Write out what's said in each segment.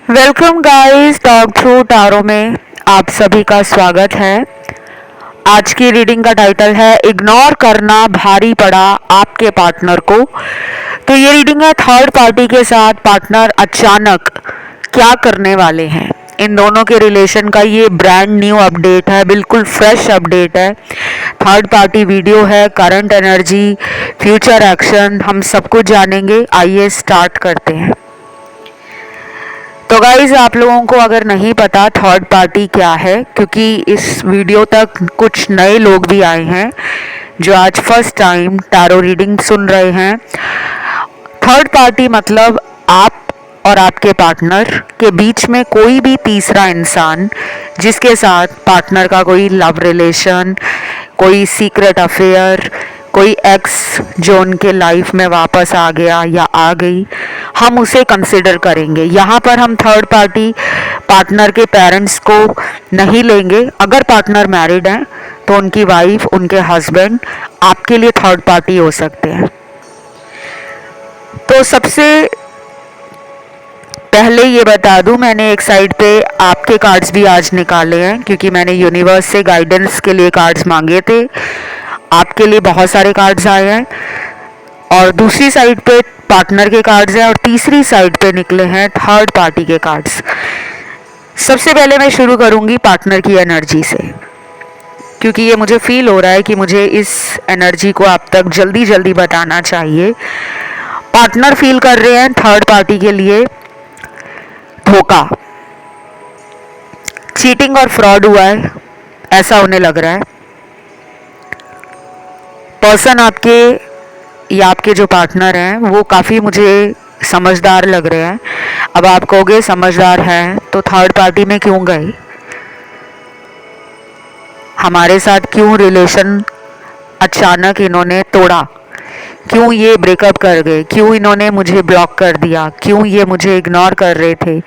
Welcome guys, talk through tarot में आप सभी का स्वागत है। आज की रीडिंग का टाइटल है इग्नोर करना भारी पड़ा आपके पार्टनर को। तो ये रीडिंग है थर्ड पार्टी के साथ पार्टनर अचानक क्या करने वाले हैं। इन दोनों के रिलेशन का ये ब्रांड न्यू अपडेट है, बिल्कुल फ्रेश अपडेट है। थर्ड पार्टी वीडियो है, करंट एनर्जी, फ्यूचर एक्शन, हम सब कुछ जानेंगे। आइए स्टार्ट करते हैं। तो गाइज, आप लोगों को अगर नहीं पता थर्ड पार्टी क्या है, क्योंकि इस वीडियो तक कुछ नए लोग भी आए हैं जो आज फर्स्ट टाइम टैरो रीडिंग सुन रहे हैं। थर्ड पार्टी मतलब आप और आपके पार्टनर के बीच में कोई भी तीसरा इंसान जिसके साथ पार्टनर का कोई लव रिलेशन, कोई सीक्रेट अफेयर, कोई एक्स जो उनके लाइफ में वापस आ गया या आ गई, हम उसे कंसिडर करेंगे। यहाँ पर हम थर्ड पार्टी पार्टनर के पेरेंट्स को नहीं लेंगे। अगर पार्टनर मैरिड हैं तो उनकी वाइफ, उनके हस्बैंड आपके लिए थर्ड पार्टी हो सकते हैं। तो सबसे पहले ये बता दूं, मैंने एक साइड पे आपके कार्ड्स भी आज निकाले हैं क्योंकि मैंने यूनिवर्स से गाइडेंस के लिए कार्ड्स मांगे थे। आपके लिए बहुत सारे कार्ड्स आए हैं और दूसरी साइड पे पार्टनर के कार्ड्स हैं और तीसरी साइड पे निकले हैं थर्ड पार्टी के कार्ड्स। सबसे पहले मैं शुरू करूंगी पार्टनर की एनर्जी से, क्योंकि ये मुझे फील हो रहा है कि मुझे इस एनर्जी को आप तक जल्दी जल्दी बताना चाहिए। पार्टनर फील कर रहे हैं थर्ड पार्टी के लिए धोखा, चीटिंग और फ्रॉड हुआ है, ऐसा उन्हें लग रहा है। पर्सन आपके या आपके जो पार्टनर हैं वो काफ़ी मुझे समझदार लग रहे हैं। अब आप कहोगे समझदार हैं तो थर्ड पार्टी में क्यों गए, हमारे साथ क्यों रिलेशन अचानक इन्होंने तोड़ा, क्यों ये ब्रेकअप कर गए, क्यों इन्होंने मुझे ब्लॉक कर दिया, क्यों ये मुझे इग्नोर कर रहे थे,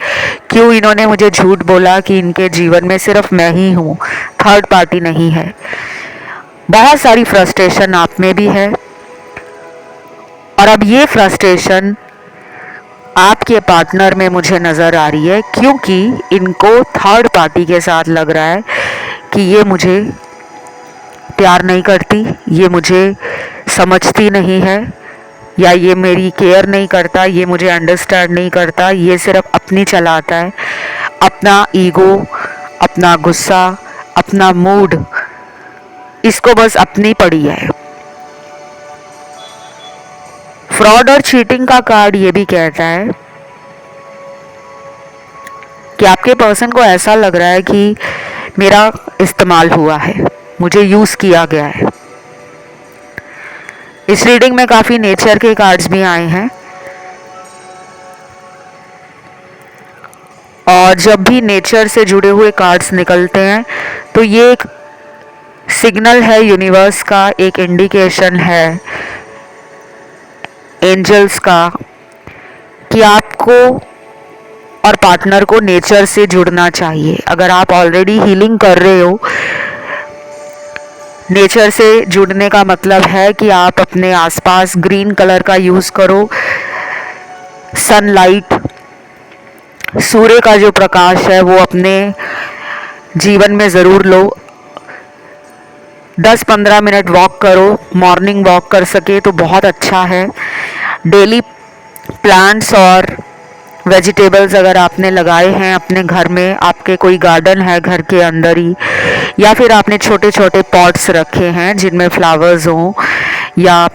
क्यों इन्होंने मुझे झूठ बोला कि इनके जीवन में सिर्फ मैं ही हूँ, थर्ड पार्टी नहीं है। बहुत सारी फ्रस्ट्रेशन आप में भी है और अब ये फ्रस्ट्रेशन आपके पार्टनर में मुझे नज़र आ रही है, क्योंकि इनको थर्ड पार्टी के साथ लग रहा है कि ये मुझे प्यार नहीं करती, ये मुझे समझती नहीं है, या ये मेरी केयर नहीं करता, ये मुझे अंडरस्टैंड नहीं करता, ये सिर्फ अपनी चलाता है, अपना ईगो, अपना गुस्सा, अपना मूड, इसको बस अपनी पड़ी है। फ्रॉड और चीटिंग का कार्ड ये भी कहता है कि आपके पर्सन को ऐसा लग रहा है कि मेरा इस्तेमाल हुआ है, मुझे यूज़ किया गया है। इस रीडिंग में काफ़ी नेचर के कार्ड्स भी आए हैं और जब भी नेचर से जुड़े हुए कार्ड्स निकलते हैं तो ये एक सिग्नल है यूनिवर्स का, एक इंडिकेशन है एंजल्स का कि आपको और पार्टनर को नेचर से जुड़ना चाहिए। अगर आप ऑलरेडी हीलिंग कर रहे हो, नेचर से जुड़ने का मतलब है कि आप अपने आसपास ग्रीन कलर का यूज़ करो, सनलाइट, सूर्य का जो प्रकाश है वो अपने जीवन में ज़रूर लो। 10-15 मिनट वॉक करो, मॉर्निंग वॉक कर सके तो बहुत अच्छा है। डेली प्लांट्स और वेजिटेबल्स अगर आपने लगाए हैं अपने घर में, आपके कोई गार्डन है घर के अंदर ही, या फिर आपने छोटे छोटे पॉट्स रखे हैं जिनमें फ्लावर्स हों, या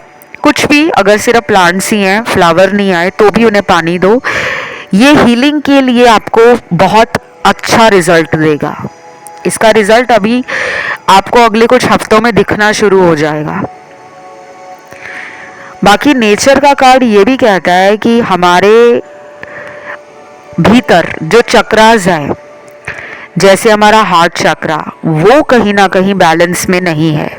कुछ भी, अगर सिर्फ प्लांट्स ही हैं, फ्लावर नहीं आए तो भी उन्हें पानी दो। ये हीलिंग के लिए आपको बहुत अच्छा रिजल्ट देगा। इसका रिजल्ट अभी आपको अगले कुछ हफ्तों में दिखना शुरू हो जाएगा। बाकी नेचर का कार्ड ये भी कहता है कि हमारे भीतर जो चक्रास है, जैसे हमारा हार्ट चक्रा, वो कहीं ना कहीं बैलेंस में नहीं है।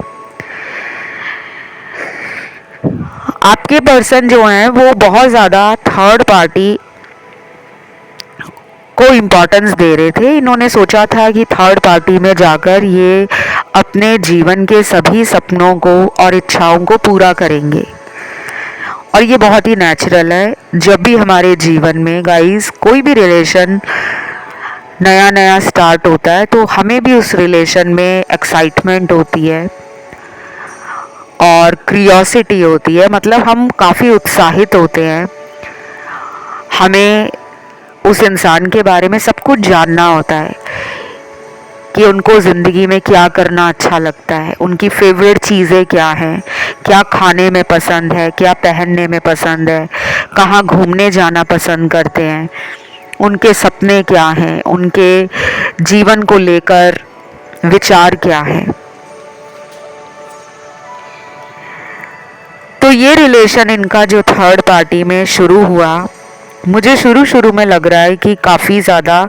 आपके पर्सन जो हैं वो बहुत ज़्यादा थर्ड पार्टी को इम्पोर्टेंस दे रहे थे। इन्होंने सोचा था कि थर्ड पार्टी में जाकर ये अपने जीवन के सभी सपनों को और इच्छाओं को पूरा करेंगे और ये बहुत ही नेचुरल है। जब भी हमारे जीवन में गाइस कोई भी रिलेशन नया नया स्टार्ट होता है तो हमें भी उस रिलेशन में एक्साइटमेंट होती है और क्यूरियोसिटी होती है, मतलब हम काफ़ी उत्साहित होते हैं। हमें उस इंसान के बारे में सब कुछ जानना होता है कि उनको ज़िंदगी में क्या करना अच्छा लगता है, उनकी फेवरेट चीज़ें क्या हैं, क्या खाने में पसंद है, क्या पहनने में पसंद है, कहाँ घूमने जाना पसंद करते हैं, उनके सपने क्या हैं, उनके जीवन को लेकर विचार क्या है। तो ये रिलेशन इनका जो थर्ड पार्टी में शुरू हुआ, मुझे शुरू में लग रहा है कि काफ़ी ज़्यादा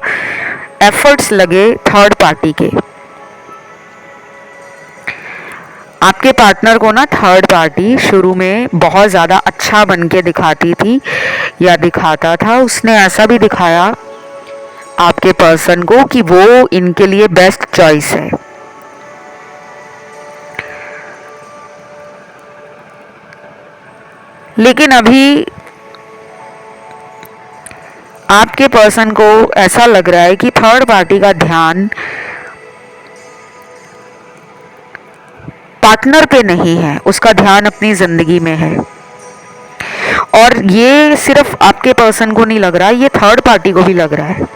एफर्ट्स लगे थर्ड पार्टी के। आपके पार्टनर को ना थर्ड पार्टी शुरू में बहुत ज़्यादा अच्छा बन के दिखाती थी या दिखाता था। उसने ऐसा भी दिखाया आपके पर्सन को कि वो इनके लिए बेस्ट चॉइस है। लेकिन अभी आपके पर्सन को ऐसा लग रहा है कि थर्ड पार्टी का ध्यान पार्टनर पे नहीं है, उसका ध्यान अपनी ज़िंदगी में है। और ये सिर्फ आपके पर्सन को नहीं लग रहा, ये थर्ड पार्टी को भी लग रहा है।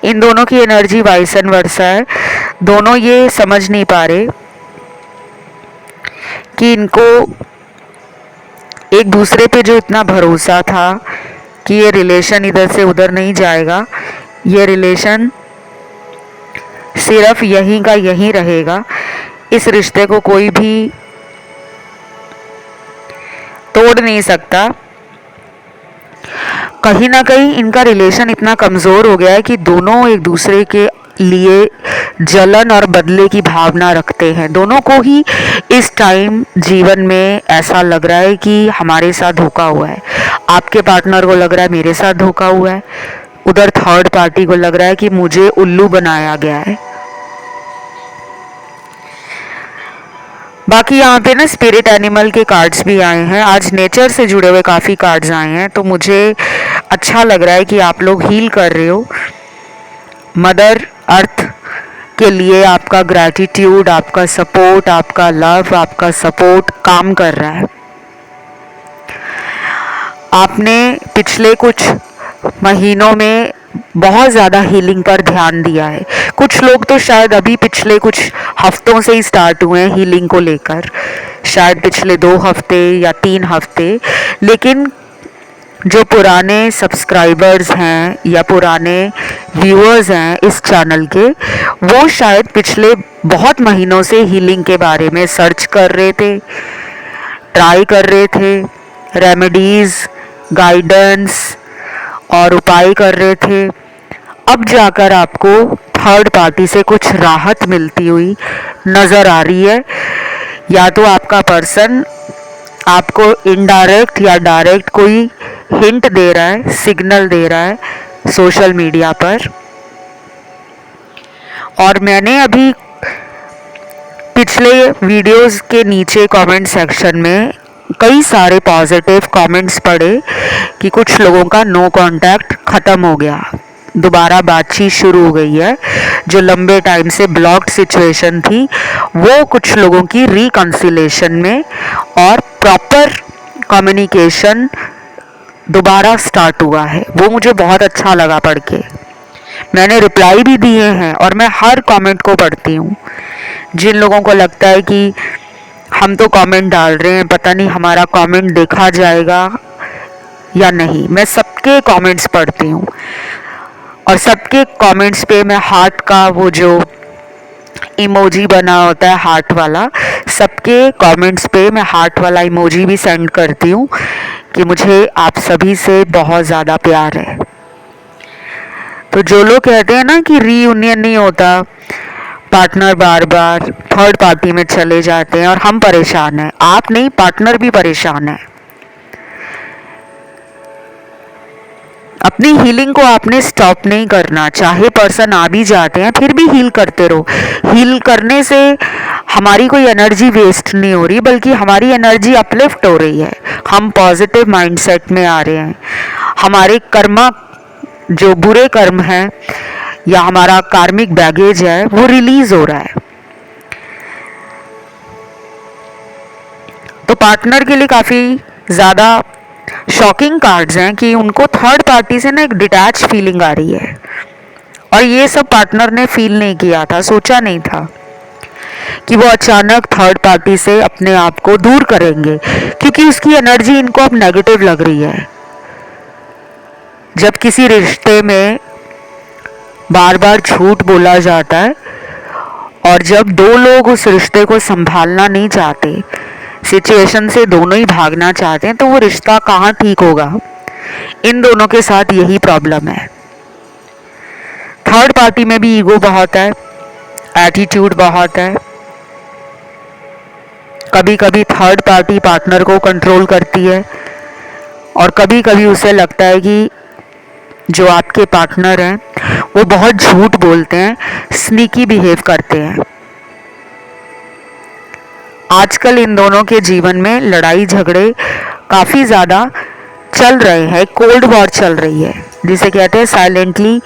इन दोनों की एनर्जी वाइस एंड वर्सा है। दोनों ये समझ नहीं पा रहे कि इनको एक दूसरे पे जो इतना भरोसा था कि ये रिलेशन इधर से उधर नहीं जाएगा, ये रिलेशन सिर्फ यहीं का यहीं रहेगा, इस रिश्ते को कोई भी तोड़ नहीं सकता। कहीं ना कहीं इनका रिलेशन इतना कमज़ोर हो गया है कि दोनों एक दूसरे के लिए जलन और बदले की भावना रखते हैं। दोनों को ही इस टाइम जीवन में ऐसा लग रहा है कि हमारे साथ धोखा हुआ है। आपके पार्टनर को लग रहा है मेरे साथ धोखा हुआ है, उधर थर्ड पार्टी को लग रहा है कि मुझे उल्लू बनाया गया है। बाकी यहाँ पे ना स्पिरिट एनिमल के कार्ड्स भी आए हैं। आज नेचर से जुड़े हुए काफ़ी कार्ड्स आए हैं, तो मुझे अच्छा लग रहा है कि आप लोग हील कर रहे हो। मदर अर्थ के लिए आपका ग्रैटिट्यूड, आपका सपोर्ट, आपका लव, आपका सपोर्ट काम कर रहा है। आपने पिछले कुछ महीनों में बहुत ज़्यादा हीलिंग पर ध्यान दिया है। कुछ लोग तो शायद अभी पिछले कुछ हफ्तों से ही स्टार्ट हुए हैं हीलिंग को लेकर, शायद पिछले 2 हफ्ते या 3 हफ्ते। लेकिन जो पुराने सब्सक्राइबर्स हैं या पुराने व्यूअर्स हैं इस चैनल के, वो शायद पिछले बहुत महीनों से हीलिंग के बारे में सर्च कर रहे थे, ट्राई कर रहे थे, रेमेडीज़, गाइडेंस और उपाय कर रहे थे। अब जाकर आपको थर्ड पार्टी से कुछ राहत मिलती हुई नज़र आ रही है। या तो आपका पर्सन आपको इनडायरेक्ट या डायरेक्ट कोई हिंट दे रहा है, सिग्नल दे रहा है सोशल मीडिया पर। और मैंने अभी पिछले वीडियोस के नीचे कमेंट सेक्शन में कई सारे पॉजिटिव कमेंट्स पढ़े कि कुछ लोगों का नो कांटेक्ट ख़त्म हो गया, दोबारा बातचीत शुरू हो गई है। जो लंबे टाइम से ब्लॉक्ड सिचुएशन थी वो कुछ लोगों की रिकंसिलेशन में और प्रॉपर कम्युनिकेशन दोबारा स्टार्ट हुआ है। वो मुझे बहुत अच्छा लगा पढ़ के। मैंने रिप्लाई भी दिए हैं और मैं हर कमेंट को पढ़ती हूँ। जिन लोगों को लगता है कि हम तो कमेंट डाल रहे हैं, पता नहीं हमारा कमेंट देखा जाएगा या नहीं, मैं सबके कमेंट्स पढ़ती हूँ और सबके कमेंट्स पे मैं हार्ट का वो जो इमोजी बना होता है हार्ट वाला, सबके कमेंट्स पे मैं हार्ट वाला इमोजी भी सेंड करती हूँ कि मुझे आप सभी से बहुत ज़्यादा प्यार है। तो जो लोग कहते हैं ना कि रीयूनियन नहीं होता, पार्टनर बार बार थर्ड पार्टी में चले जाते हैं और हम परेशान हैं, आप नहीं, पार्टनर भी परेशान है। अपनी हीलिंग को आपने स्टॉप नहीं करना। चाहे पर्सन आ भी जाते हैं फिर भी हील करते रहो। हील करने से हमारी कोई एनर्जी वेस्ट नहीं हो रही, बल्कि हमारी एनर्जी अपलिफ्ट हो रही है। हम पॉजिटिव माइंडसेट में आ रहे हैं। हमारे कर्म, जो बुरे कर्म हैं या हमारा कार्मिक बैगेज है, वो रिलीज हो रहा है। तो पार्टनर के लिए काफ़ी ज़्यादा शॉकिंग कार्ड्स हैं कि उनको थर्ड पार्टी से ना एक डिटैच फीलिंग आ रही है, और ये सब पार्टनर ने फील नहीं किया था, सोचा नहीं था कि वो अचानक थर्ड पार्टी से अपने आप को दूर करेंगे, क्योंकि उसकी एनर्जी इनको अब नेगेटिव लग रही है। जब किसी रिश्ते में बार बार झूठ बोला जाता है और जब दो लोग उस रिश्ते को संभालना नहीं चाहते, सिचुएशन से दोनों ही भागना चाहते हैं, तो वो रिश्ता कहाँ ठीक होगा। इन दोनों के साथ यही प्रॉब्लम है। थर्ड पार्टी में भी ईगो बहुत है, एटीट्यूड बहुत है। कभी कभी थर्ड पार्टी पार्टनर को कंट्रोल करती है, और कभी कभी उसे लगता है कि जो आपके पार्टनर हैं वो बहुत झूठ बोलते हैं, स्नीकी बिहेव करते हैं। आजकल इन दोनों के जीवन में लड़ाई झगड़े काफ़ी ज़्यादा चल रहे हैं, कोल्ड वॉर चल रही है, जिसे कहते हैं साइलेंटली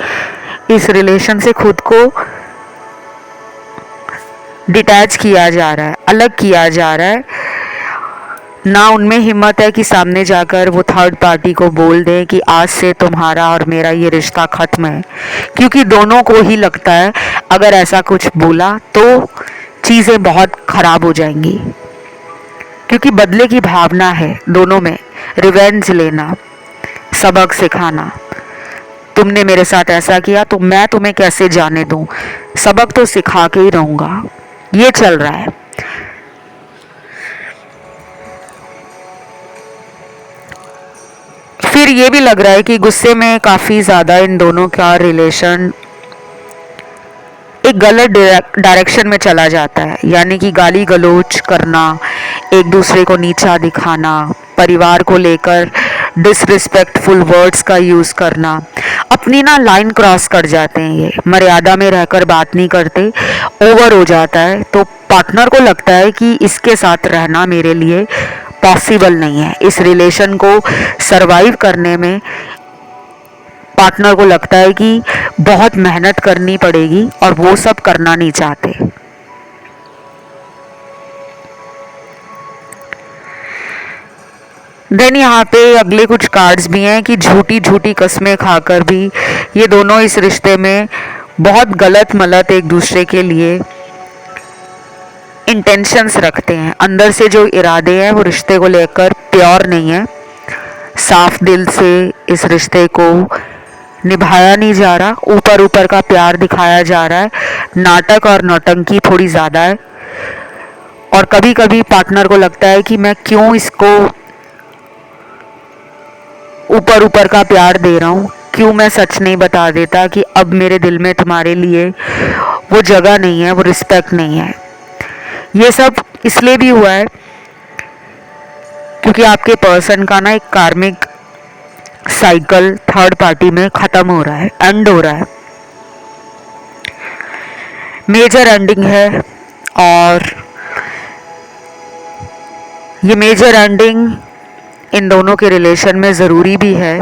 इस रिलेशन से खुद को डिटैच किया जा रहा है, अलग किया जा रहा है। ना उनमें हिम्मत है कि सामने जाकर वो थर्ड पार्टी को बोल दें कि आज से तुम्हारा और मेरा ये रिश्ता ख़त्म है, क्योंकि दोनों को ही लगता है अगर ऐसा कुछ बोला तो चीज़ें बहुत ख़राब हो जाएंगी, क्योंकि बदले की भावना है दोनों में, रिवेंज लेना, सबक सिखाना। तुमने मेरे साथ ऐसा किया तो मैं तुम्हें कैसे जाने दूं, सबक तो सिखा के ही रहूँगा, ये चल रहा है। फिर ये भी लग रहा है कि गुस्से में काफ़ी ज़्यादा इन दोनों का रिलेशन एक गलत डायरेक्शन में चला जाता है, यानी कि गाली गलौज करना, एक दूसरे को नीचा दिखाना, परिवार को लेकर डिसरिस्पेक्टफुल वर्ड्स का यूज़ करना, अपनी ना लाइन क्रॉस कर जाते हैं। ये मर्यादा में रहकर बात नहीं करते, ओवर हो जाता है। तो पार्टनर को लगता है कि इसके साथ रहना मेरे लिए पॉसिबल नहीं है। इस रिलेशन को सरवाइव करने में पार्टनर को लगता है कि बहुत मेहनत करनी पड़ेगी, और वो सब करना नहीं चाहते। देन यहाँ पे अगले कुछ कार्ड्स भी हैं कि झूठी झूठी कस्में खाकर भी ये दोनों इस रिश्ते में बहुत गलत मलत एक दूसरे के लिए इंटेंशंस रखते हैं। अंदर से जो इरादे हैं वो रिश्ते को लेकर प्योर नहीं है, साफ दिल से इस रिश्ते को निभाया नहीं जा रहा, ऊपर ऊपर का प्यार दिखाया जा रहा है, नाटक और नौटंकी थोड़ी ज़्यादा है। और कभी कभी पार्टनर को लगता है कि मैं क्यों इसको ऊपर ऊपर का प्यार दे रहा हूँ, क्यों मैं सच नहीं बता देता कि अब मेरे दिल में तुम्हारे लिए वो जगह नहीं है, वो रिस्पेक्ट नहीं है। ये सब इसलिए भी हुआ है क्योंकि आपके पर्सन का ना एक कार्मिक साइकिल थर्ड पार्टी में ख़त्म हो रहा है, एंड हो रहा है, मेजर एंडिंग है। और ये मेजर एंडिंग इन दोनों के रिलेशन में ज़रूरी भी है।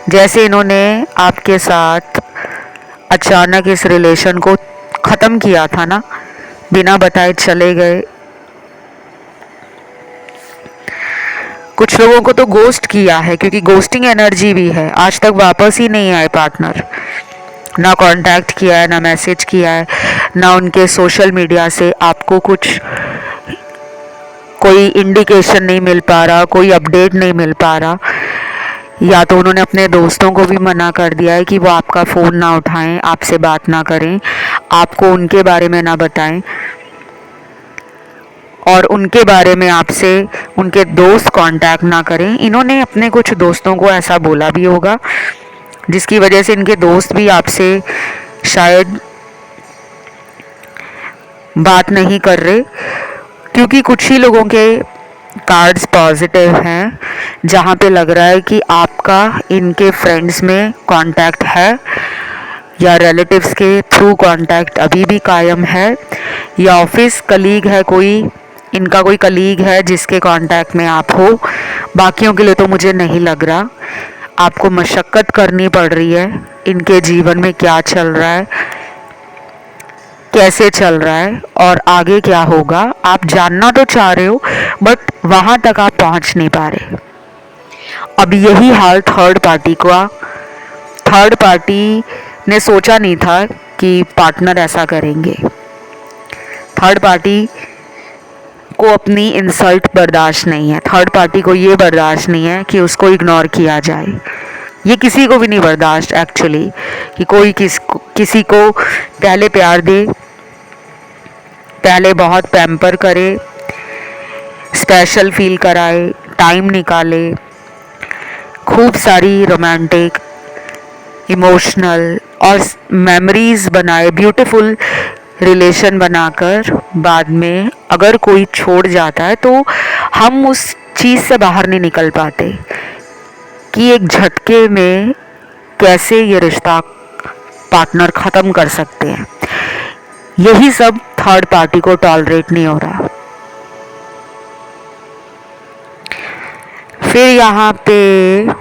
जैसे इन्होंने आपके साथ अचानक इस रिलेशन को ख़त्म किया था ना, बिना बताए चले गए। कुछ लोगों को तो गोस्ट किया है, क्योंकि गोस्टिंग एनर्जी भी है। आज तक वापस ही नहीं आए पार्टनर, ना कांटेक्ट किया है, ना मैसेज किया है, ना उनके सोशल मीडिया से आपको कुछ कोई इंडिकेशन नहीं मिल पा रहा, कोई अपडेट नहीं मिल पा रहा। या तो उन्होंने अपने दोस्तों को भी मना कर दिया है कि वो आपका फ़ोन ना उठाएं, आपसे बात ना करें, आपको उनके बारे में ना बताएं, और उनके बारे में आपसे उनके दोस्त कांटेक्ट ना करें। इन्होंने अपने कुछ दोस्तों को ऐसा बोला भी होगा, जिसकी वजह से इनके दोस्त भी आपसे शायद बात नहीं कर रहे, क्योंकि कुछ ही लोगों के कार्ड्स पॉजिटिव हैं, जहाँ पे लग रहा है कि आपका इनके फ्रेंड्स में कांटेक्ट है या रिलेटिव्स के थ्रू कांटेक्ट अभी भी कायम है, या ऑफिस कलीग है कोई, इनका कोई कलीग है जिसके कांटेक्ट में आप हो। बाकियों के लिए तो मुझे नहीं लग रहा। आपको मशक्क़त करनी पड़ रही है इनके जीवन में क्या चल रहा है, कैसे चल रहा है और आगे क्या होगा, आप जानना तो चाह रहे हो बट वहाँ तक आप पहुँच नहीं पा रहे। अब यही हाल थर्ड पार्टी का। थर्ड पार्टी ने सोचा नहीं था कि पार्टनर ऐसा करेंगे। थर्ड पार्टी को अपनी इंसल्ट बर्दाश्त नहीं है। थर्ड पार्टी को ये बर्दाश्त नहीं है कि उसको इग्नोर किया जाए। ये किसी को भी नहीं बर्दाश्त एक्चुअली कि कोई किसी को पहले प्यार दे, पहले बहुत पैम्पर करे, स्पेशल फील कराए, टाइम निकाले, खूब सारी रोमांटिक, इमोशनल और मेमोरीज बनाए, ब्यूटीफुल रिलेशन बनाकर बाद में अगर कोई छोड़ जाता है तो हम उस चीज़ से बाहर नहीं निकल पाते कि एक झटके में कैसे ये रिश्ता पार्टनर ख़त्म कर सकते हैं। यही सब थर्ड पार्टी को टॉलरेट नहीं हो रहा। फिर यहाँ पे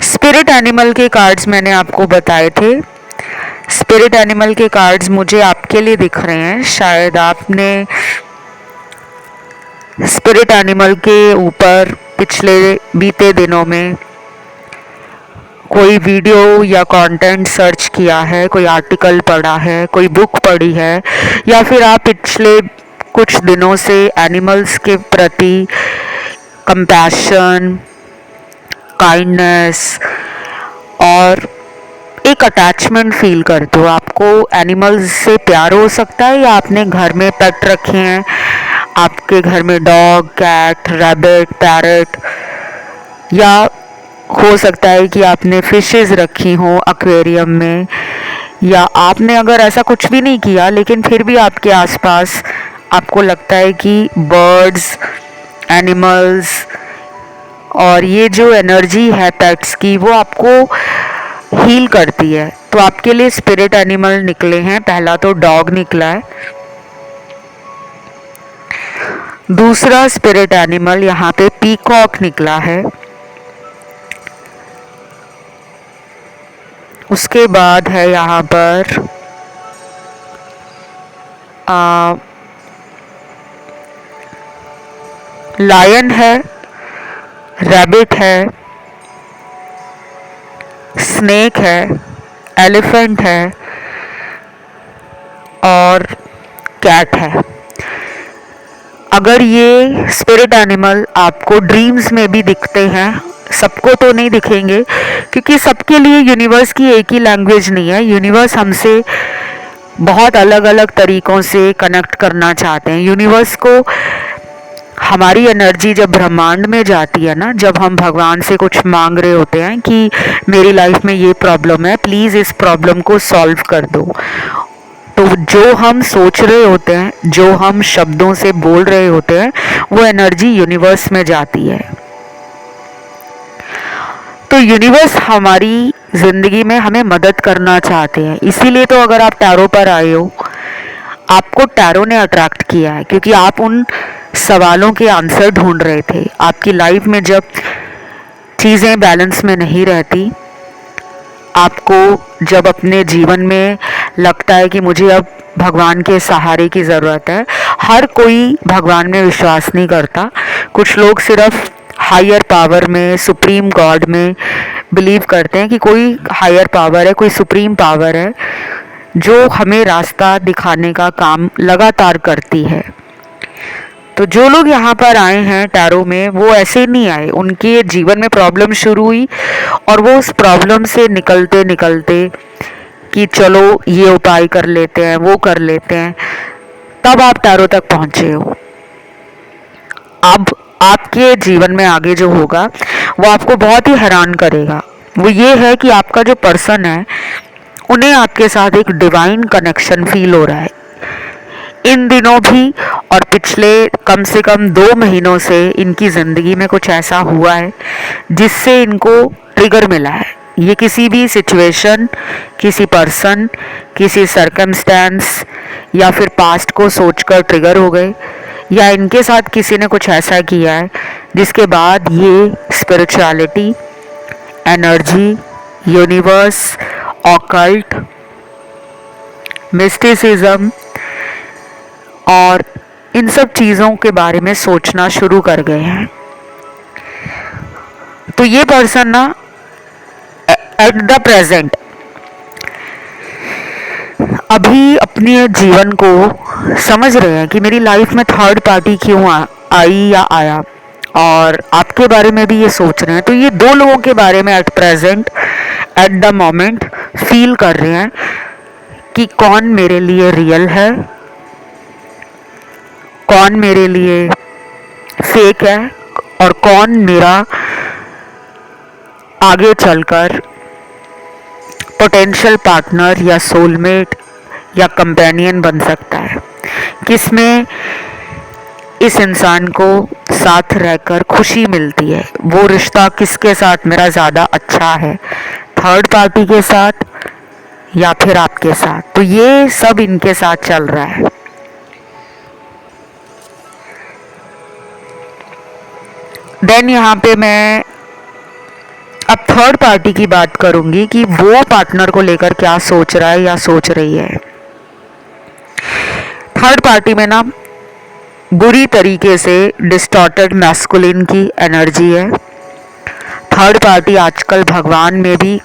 स्पिरिट एनिमल के कार्ड्स मैंने आपको बताए थे। स्पिरिट एनिमल के कार्ड्स मुझे आपके लिए दिख रहे हैं। शायद आपने स्पिरिट एनिमल के ऊपर पिछले बीते दिनों में कोई वीडियो या कंटेंट सर्च किया है, कोई आर्टिकल पढ़ा है, कोई बुक पढ़ी है, या फिर आप पिछले कुछ दिनों से एनिमल्स के प्रति कंपैशन, काइंडनेस और एक अटैचमेंट फील करते हो। आपको एनिमल्स से प्यार हो सकता है या आपने घर में पेट रखे हैं, आपके घर में डॉग, कैट, रैबिट, पैरट, या हो सकता है कि आपने फिशेस रखी हों एक्वेरियम में, या आपने अगर ऐसा कुछ भी नहीं किया लेकिन फिर भी आपके आसपास आपको लगता है कि बर्ड्स, एनिमल्स और ये जो एनर्जी है पेट्स की वो आपको हील करती है। तो आपके लिए स्पिरिट एनिमल निकले हैं। पहला तो डॉग निकला है। दूसरा स्पिरिट एनिमल यहाँ पे पीकॉक निकला है। उसके बाद है यहाँ पर लायन है, रैबिट है, स्नेक है, एलिफेंट है और कैट है। अगर ये स्पिरिट एनिमल आपको ड्रीम्स में भी दिखते हैं, सबको तो नहीं दिखेंगे क्योंकि सबके लिए यूनिवर्स की एक ही लैंग्वेज नहीं है। यूनिवर्स हमसे बहुत अलग अलग तरीक़ों से कनेक्ट करना चाहते हैं। यूनिवर्स को हमारी एनर्जी जब ब्रह्मांड में जाती है ना, जब हम भगवान से कुछ मांग रहे होते हैं कि मेरी लाइफ में ये प्रॉब्लम है, प्लीज़ इस प्रॉब्लम को सॉल्व कर दो, तो जो हम सोच रहे होते हैं, जो हम शब्दों से बोल रहे होते हैं, वो एनर्जी यूनिवर्स में जाती है। तो यूनिवर्स हमारी ज़िंदगी में हमें मदद करना चाहते हैं। इसीलिए तो अगर आप टैरो पर आए हो, आपको टैरो ने अट्रैक्ट किया है क्योंकि आप उन सवालों के आंसर ढूंढ रहे थे। आपकी लाइफ में जब चीज़ें बैलेंस में नहीं रहती, आपको जब अपने जीवन में लगता है कि मुझे अब भगवान के सहारे की ज़रूरत है। हर कोई भगवान में विश्वास नहीं करता। कुछ लोग सिर्फ हायर पावर में, सुप्रीम गॉड में बिलीव करते हैं कि कोई हायर पावर है, कोई सुप्रीम पावर है जो हमें रास्ता दिखाने का काम लगातार करती है। तो जो लोग यहाँ पर आए हैं टैरो में, वो ऐसे नहीं आए। उनके जीवन में प्रॉब्लम शुरू हुई और वो उस प्रॉब्लम से निकलते निकलते कि चलो ये उपाय कर लेते हैं, वो कर लेते हैं, तब आप टैरो तक पहुँचे हो। अब आपके जीवन में आगे जो होगा वो आपको बहुत ही हैरान करेगा। वो ये है कि आपका जो पर्सन है उन्हें आपके साथ एक डिवाइन कनेक्शन फील हो रहा है इन दिनों भी, और पिछले कम से कम 2 महीनों से इनकी ज़िंदगी में कुछ ऐसा हुआ है जिससे इनको ट्रिगर मिला है। ये किसी भी सिचुएशन, किसी पर्सन, किसी सर्कमस्टेंस या फिर पास्ट को सोचकर ट्रिगर हो गए, या इनके साथ किसी ने कुछ ऐसा किया है जिसके बाद ये spirituality, energy, universe, occult, mysticism और इन सब चीज़ों के बारे में सोचना शुरू कर गए हैं। तो ये पर्सन ना एट द प्रेजेंट अभी अपने जीवन को समझ रहे हैं कि मेरी लाइफ में थर्ड पार्टी क्यों आई या आया, और आपके बारे में भी ये सोच रहे हैं। तो ये 2 लोगों के बारे में at present, at the moment feel कर रहे हैं कि कौन मेरे लिए रियल है, कौन मेरे लिए फेक है, और कौन मेरा आगे चलकर पोटेंशियल पार्टनर या सोलमेट या कंपेनियन बन सकता है, किसमें इस इंसान को साथ रहकर खुशी मिलती है, वो रिश्ता किसके साथ मेरा ज़्यादा अच्छा है, थर्ड पार्टी के साथ या फिर आपके साथ। तो ये सब इनके साथ चल रहा है। देन यहाँ पे मैं अब थर्ड पार्टी की बात करूंगी कि वो पार्टनर को लेकर क्या सोच रहा है या सोच रही है। थर्ड पार्टी में ना बुरी तरीके से डिस्टॉर्टेड मैस्कुलिन की एनर्जी है। थर्ड पार्टी आजकल भगवान में भी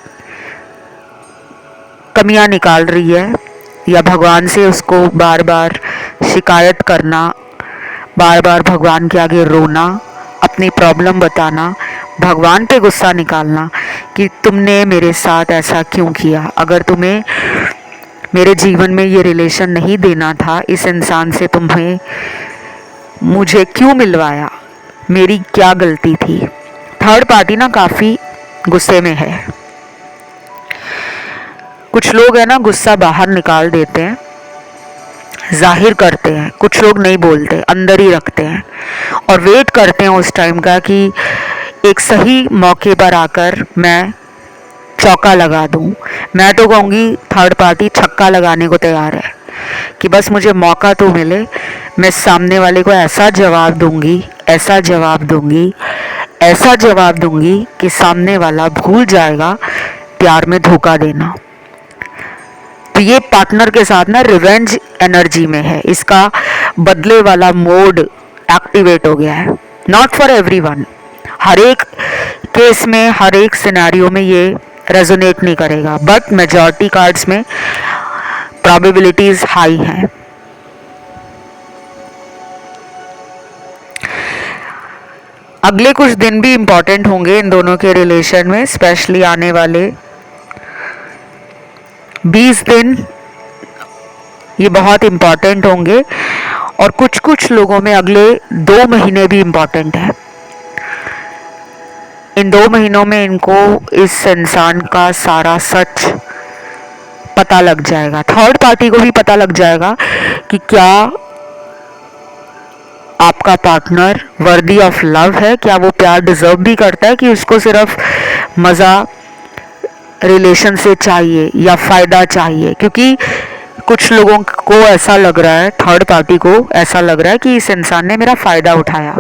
कमियां निकाल रही है, या भगवान से उसको बार बार शिकायत करना, बार बार भगवान के आगे रोना, अपनी प्रॉब्लम बताना, भगवान पे गुस्सा निकालना कि तुमने मेरे साथ ऐसा क्यों किया, अगर तुम्हें मेरे जीवन में ये रिलेशन नहीं देना था, इस इंसान से तुम्हें मुझे क्यों मिलवाया, मेरी क्या गलती थी। थर्ड पार्टी ना काफ़ी गुस्से में है। कुछ लोग है ना गुस्सा बाहर निकाल देते हैं, जाहिर करते हैं, कुछ लोग नहीं बोलते, अंदर ही रखते हैं और वेट करते हैं उस टाइम का कि एक सही मौके पर आकर मैं चौका लगा दूं। मैं तो कहूँगी थर्ड पार्टी छक्का लगाने को तैयार है कि बस मुझे मौका तो मिले, मैं सामने वाले को ऐसा जवाब दूंगी, ऐसा जवाब दूंगी, ऐसा जवाब दूंगी कि सामने वाला भूल जाएगा प्यार में धोखा देना। तो ये पार्टनर के साथ ना रिवेंज एनर्जी में है, इसका बदले वाला मोड एक्टिवेट हो गया है। नॉट फॉर एवरीवन, हर एक केस में, हर एक सिनेरियो में ये रेजोनेट नहीं करेगा, बट मेजॉरिटी कार्ड्स में प्रोबेबिलिटीज हाई हैं। अगले कुछ दिन भी इंपॉर्टेंट होंगे इन दोनों के रिलेशन में, स्पेशली आने वाले 20 दिन ये बहुत इंपॉर्टेंट होंगे, और कुछ कुछ लोगों में अगले 2 महीने भी इंपॉर्टेंट है। इन 2 महीनों में इनको इस इंसान का सारा सच पता लग जाएगा। थर्ड पार्टी को भी पता लग जाएगा कि क्या आपका पार्टनर वर्दी ऑफ लव है, क्या वो प्यार डिजर्व भी करता है कि उसको सिर्फ मज़ा रिलेशन से चाहिए या फ़ायदा चाहिए। क्योंकि कुछ लोगों को ऐसा लग रहा है, थर्ड पार्टी को ऐसा लग रहा है कि इस इंसान ने मेरा फ़ायदा उठाया,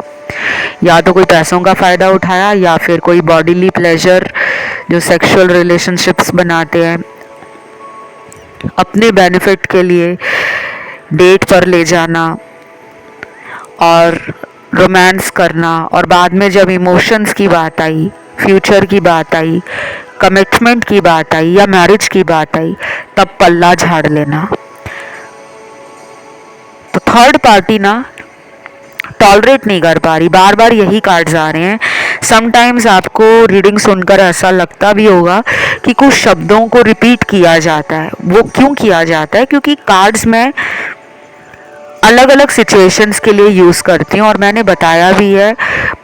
या तो कोई पैसों का फ़ायदा उठाया या फिर कोई बॉडीली प्लेजर, जो सेक्सुअल रिलेशनशिप्स बनाते हैं अपने बेनिफिट के लिए, डेट पर ले जाना और रोमांस करना, और बाद में जब इमोशंस की बात आई, फ्यूचर की बात आई, कमिटमेंट की बात आई या मैरिज की बात आई, तब पल्ला झाड़ लेना। तो थर्ड पार्टी ना टॉलरेट नहीं कर पा रही। बार बार यही कार्ड्स आ रहे हैं। समटाइम्स आपको रीडिंग सुनकर ऐसा लगता भी होगा कि कुछ शब्दों को रिपीट किया जाता है। वो क्यों किया जाता है? क्योंकि कार्ड्स में अलग अलग सिचुएशंस के लिए यूज़ करती हूँ, और मैंने बताया भी है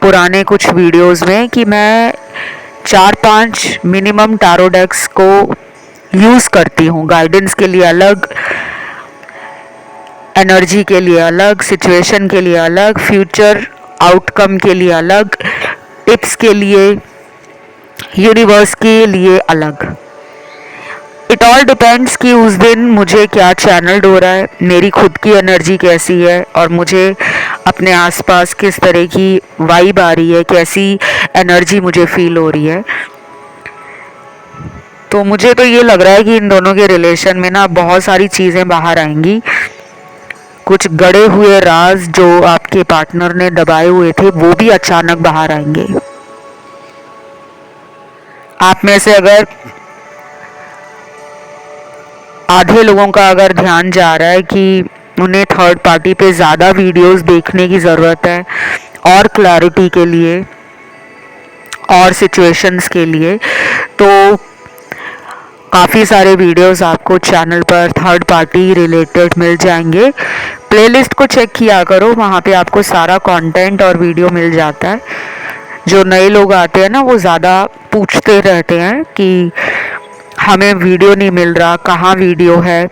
पुराने कुछ वीडियोस में कि मैं 4-5 मिनिमम टारो डेक्स को यूज़ करती हूँ। गाइडेंस के लिए अलग, एनर्जी के लिए अलग, सिचुएशन के लिए अलग, फ्यूचर आउटकम के लिए अलग, टिप्स के लिए, यूनिवर्स के लिए अलग। इट ऑल डिपेंड्स कि उस दिन मुझे क्या चैनल्ड हो रहा है, मेरी खुद की एनर्जी कैसी है और मुझे अपने आसपास किस तरह की वाइब आ रही है, कैसी एनर्जी मुझे फील हो रही है। तो मुझे तो ये लग रहा है कि इन दोनों के रिलेशन में ना बहुत सारी चीज़ें बाहर आएंगी। कुछ गड़े हुए राज जो आपके पार्टनर ने दबाए हुए थे वो भी अचानक बाहर आएंगे। आप में से अगर आधे लोगों का अगर ध्यान जा रहा है कि उन्हें थर्ड पार्टी पे ज़्यादा वीडियोस देखने की ज़रूरत है और क्लैरिटी के लिए और सिचुएशंस के लिए, तो काफ़ी सारे वीडियोस आपको चैनल पर थर्ड पार्टी रिलेटेड मिल जाएंगे। प्लेलिस्ट को चेक किया करो, वहाँ पे आपको सारा कंटेंट और वीडियो मिल जाता है। जो नए लोग आते हैं ना वो ज़्यादा पूछते रहते हैं कि हमें वीडियो नहीं मिल रहा, कहाँ वीडियो है।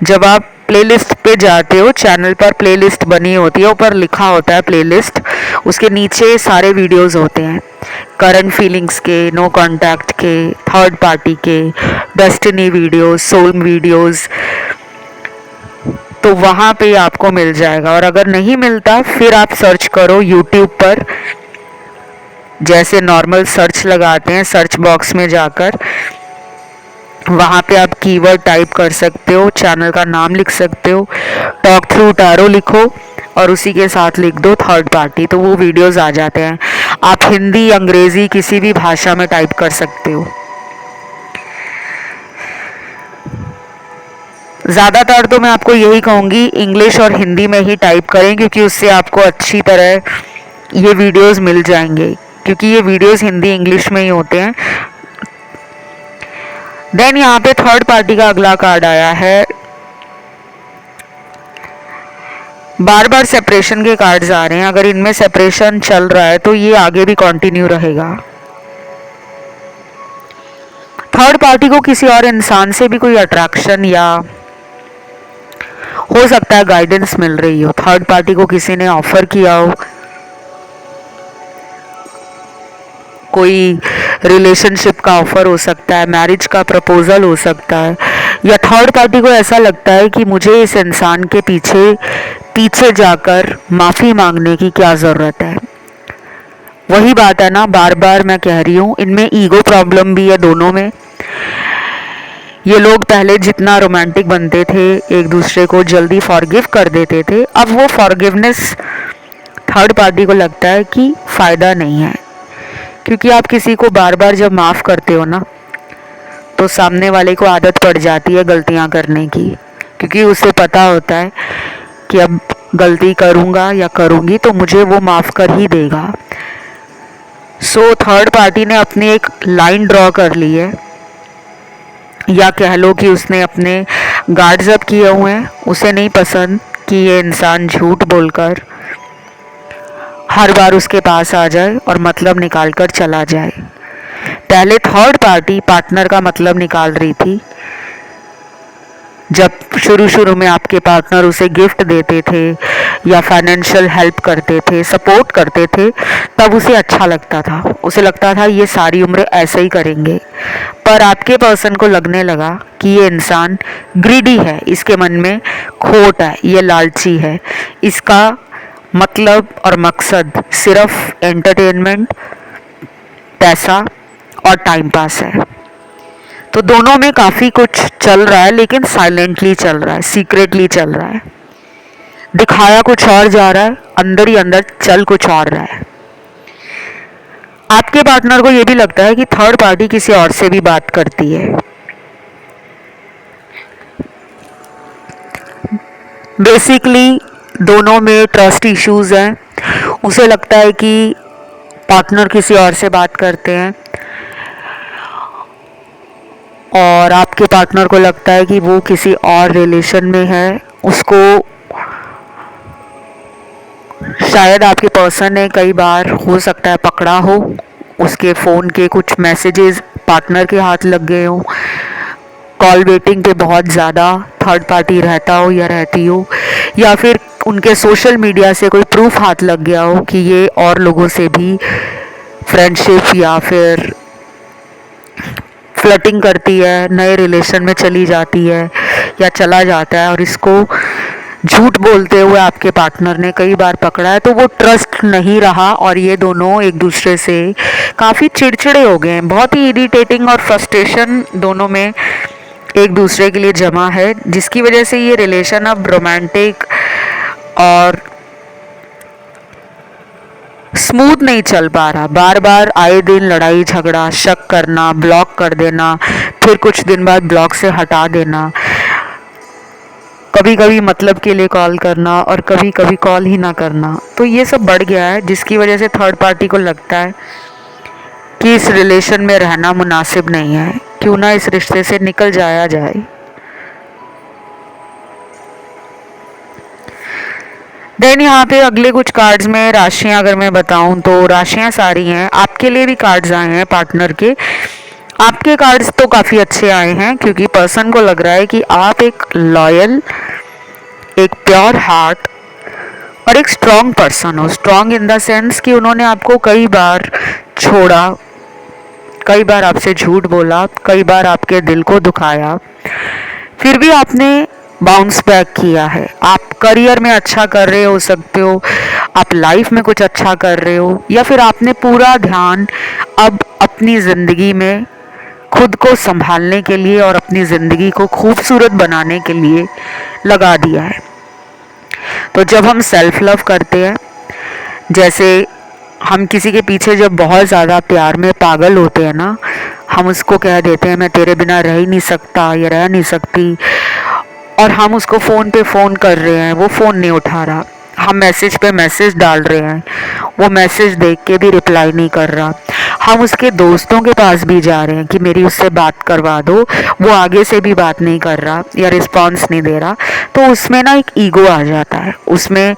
जब आप प्लेलिस्ट पे जाते हो, चैनल पर प्लेलिस्ट बनी होती है, ऊपर लिखा होता है प्लेलिस्ट, उसके नीचे सारे वीडियोस होते हैं, करंट फीलिंग्स के, नो कांटेक्ट के, थर्ड पार्टी के, डेस्टिनी वीडियोस, सोल वीडियोस, तो वहाँ पे आपको मिल जाएगा। और अगर नहीं मिलता फिर आप सर्च करो यूट्यूब पर, जैसे नॉर्मल सर्च लगाते हैं सर्च बॉक्स में जाकर, वहाँ पे आप कीवर्ड टाइप कर सकते हो, चैनल का नाम लिख सकते हो, टॉक थ्रू टैरो लिखो और उसी के साथ लिख दो थर्ड पार्टी, तो वो वीडियोस आ जाते हैं। आप हिंदी, अंग्रेज़ी किसी भी भाषा में टाइप कर सकते हो। ज़्यादातर तो मैं आपको यही कहूँगी इंग्लिश और हिंदी में ही टाइप करें, क्योंकि उससे आपको अच्छी तरह ये वीडियोस मिल जाएंगे, क्योंकि ये वीडियोस हिंदी इंग्लिश में ही होते हैं। देन यहाँ पे थर्ड पार्टी का अगला कार्ड आया है। बार बार सेपरेशन के कार्ड्स आ रहे हैं। अगर इनमें सेपरेशन चल रहा है तो ये आगे भी कंटिन्यू रहेगा। थर्ड पार्टी को किसी और इंसान से भी कोई अट्रैक्शन या हो सकता है गाइडेंस मिल रही हो, थर्ड पार्टी को किसी ने ऑफर किया हो, कोई रिलेशनशिप का ऑफर हो सकता है, मैरिज का प्रपोजल हो सकता है, या थर्ड पार्टी को ऐसा लगता है कि मुझे इस इंसान के पीछे पीछे जाकर माफ़ी मांगने की क्या ज़रूरत है। वही बात है ना, बार बार मैं कह रही हूँ, इनमें ईगो प्रॉब्लम भी है दोनों में। ये लोग पहले जितना रोमांटिक बनते थे, एक दूसरे को जल्दी फॉरगिव कर देते थे, अब वो फॉरगिवनेस थर्ड पार्टी को लगता है कि फ़ायदा नहीं है, क्योंकि आप किसी को बार बार जब माफ़ करते हो ना तो सामने वाले को आदत पड़ जाती है गलतियां करने की, क्योंकि उसे पता होता है कि अब गलती करूँगा या करूँगी तो मुझे वो माफ़ कर ही देगा। सो थर्ड पार्टी ने अपनी एक लाइन ड्रॉ कर ली है, या कह लो कि उसने अपने गार्ड्स अप किए हुए हैं। उसे नहीं पसंद कि ये इंसान झूठ बोलकर हर बार उसके पास आ जाए और मतलब निकाल कर चला जाए। पहले थर्ड पार्टी पार्टनर का मतलब निकाल रही थी। जब शुरू में आपके पार्टनर उसे गिफ्ट देते थे या फाइनेंशियल हेल्प करते थे, सपोर्ट करते थे, तब उसे अच्छा लगता था, उसे लगता था ये सारी उम्र ऐसे ही करेंगे। पर आपके पर्सन को लगने लगा कि ये इंसान ग्रीडी है, इसके मन में खोट है, ये लालची है, इसका मतलब और मकसद सिर्फ एंटरटेनमेंट, पैसा और टाइम पास है। तो दोनों में काफ़ी कुछ चल रहा है, लेकिन साइलेंटली चल रहा है, सीक्रेटली चल रहा है। दिखाया कुछ और जा रहा है, अंदर ही अंदर चल कुछ और रहा है। आपके पार्टनर को यह भी लगता है कि थर्ड पार्टी किसी और से भी बात करती है। बेसिकली दोनों में ट्रस्ट इश्यूज हैं। उसे लगता है कि पार्टनर किसी और से बात करते हैं और आपके पार्टनर को लगता है कि वो किसी और रिलेशन में है। उसको शायद आपके पर्सन ने कई बार हो सकता है पकड़ा हो, उसके फ़ोन के कुछ मैसेजेस पार्टनर के हाथ लग गए हों, कॉल वेटिंग पे बहुत ज़्यादा थर्ड पार्टी रहता हो या रहती हो, या फिर उनके सोशल मीडिया से कोई प्रूफ हाथ लग गया हो कि ये और लोगों से भी फ्रेंडशिप या फिर फ्लर्टिंग करती है, नए रिलेशन में चली जाती है या चला जाता है, और इसको झूठ बोलते हुए आपके पार्टनर ने कई बार पकड़ा है, तो वो ट्रस्ट नहीं रहा और ये दोनों एक दूसरे से काफ़ी चिड़चिड़े हो गए हैं। बहुत ही इरिटेटिंग और फ्रस्ट्रेशन दोनों में एक दूसरे के लिए जमा है, जिसकी वजह से ये रिलेशन अब रोमांटिक और स्मूथ नहीं चल पा रहा। बार बार आए दिन लड़ाई झगड़ा, शक करना, ब्लॉक कर देना, फिर कुछ दिन बाद ब्लॉक से हटा देना, कभी कभी मतलब के लिए कॉल करना और कभी कभी कॉल ही ना करना, तो ये सब बढ़ गया है, जिसकी वजह से थर्ड पार्टी को लगता है कि इस रिलेशन में रहना मुनासिब नहीं है, क्यों ना इस रिश्ते से निकल जाया जाए। देन यहाँ पे अगले कुछ कार्ड्स में राशियाँ अगर मैं बताऊँ तो राशियाँ सारी हैं, आपके लिए भी कार्ड्स आए हैं पार्टनर के। आपके कार्ड्स तो काफ़ी अच्छे आए हैं, क्योंकि पर्सन को लग रहा है कि आप एक लॉयल, एक प्योर हार्ट और एक स्ट्रॉन्ग पर्सन हो। स्ट्रॉन्ग इन द सेंस कि उन्होंने आपको कई बार छोड़ा, कई बार आपसे झूठ बोला, कई बार आपके दिल को दुखाया, फिर भी आपने बाउंस बैक किया है। आप करियर में अच्छा कर रहे हो सकते हो, आप लाइफ में कुछ अच्छा कर रहे हो, या फिर आपने पूरा ध्यान अब अपनी ज़िंदगी में खुद को संभालने के लिए और अपनी ज़िंदगी को खूबसूरत बनाने के लिए लगा दिया है। तो जब हम सेल्फ लव करते हैं, जैसे हम किसी के पीछे जब बहुत ज़्यादा प्यार में पागल होते हैं ना, हम उसको कह देते हैं मैं तेरे बिना रह ही नहीं सकता या रह नहीं सकती, और हम उसको फ़ोन पे फ़ोन कर रहे हैं, वो फ़ोन नहीं उठा रहा, हम मैसेज पे मैसेज डाल रहे हैं, वो मैसेज देख के भी रिप्लाई नहीं कर रहा, हम उसके दोस्तों के पास भी जा रहे हैं कि मेरी उससे बात करवा दो, वो आगे से भी बात नहीं कर रहा या रिस्पॉन्स नहीं दे रहा, तो उसमें ना एक ईगो आ जाता है, उसमें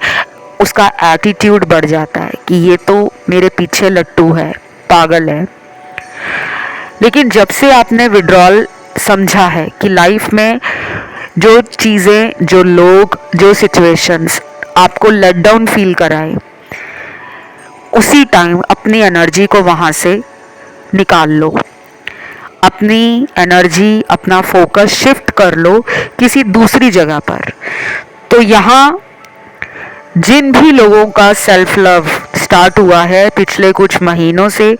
उसका एटीट्यूड बढ़ जाता है कि ये तो मेरे पीछे लट्टू है, पागल है। लेकिन जब से आपने विड्रॉल समझा है कि लाइफ में जो चीज़ें, जो लोग, जो सिचुएशंस आपको लेट डाउन फील कराए, उसी टाइम अपनी एनर्जी को वहाँ से निकाल लो, अपनी एनर्जी, अपना फोकस शिफ्ट कर लो किसी दूसरी जगह पर। तो यहाँ जिन भी लोगों का सेल्फ लव स्टार्ट हुआ है पिछले कुछ महीनों से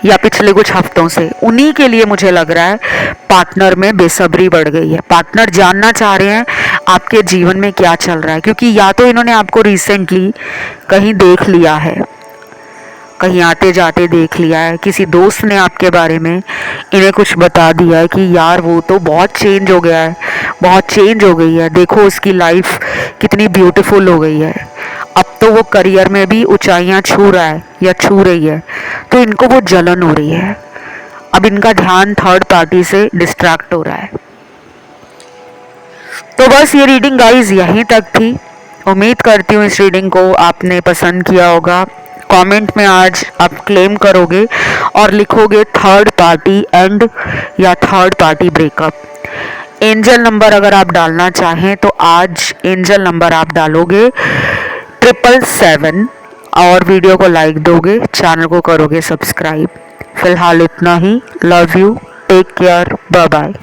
या पिछले कुछ हफ्तों से, उन्हीं के लिए मुझे लग रहा है पार्टनर में बेसब्री बढ़ गई है। पार्टनर जानना चाह रहे हैं आपके जीवन में क्या चल रहा है, क्योंकि या तो इन्होंने आपको रिसेंटली कहीं देख लिया है, कहीं आते जाते देख लिया है, किसी दोस्त ने आपके बारे में इन्हें कुछ बता दिया है कि यार वो तो बहुत चेंज हो गया है, बहुत चेंज हो गई है, देखो उसकी लाइफ कितनी ब्यूटीफुल हो गई है, अब तो वो करियर में भी ऊंचाइयां छू रहा है या छू रही है, तो इनको वो जलन हो रही है। अब इनका ध्यान थर्ड पार्टी से डिस्ट्रैक्ट हो रहा है। तो बस ये रीडिंग गाइज यहीं तक थी। उम्मीद करती हूँ इस रीडिंग को आपने पसंद किया होगा। कमेंट में आज आप क्लेम करोगे और लिखोगे थर्ड पार्टी एंड या third party breakup. Angel number अगर आप डालना चाहें तो आज एंजल नंबर आप डालोगे 777 और वीडियो को लाइक दोगे, चैनल को करोगे सब्सक्राइब। फिलहाल इतना ही। Love you, take care, bye bye.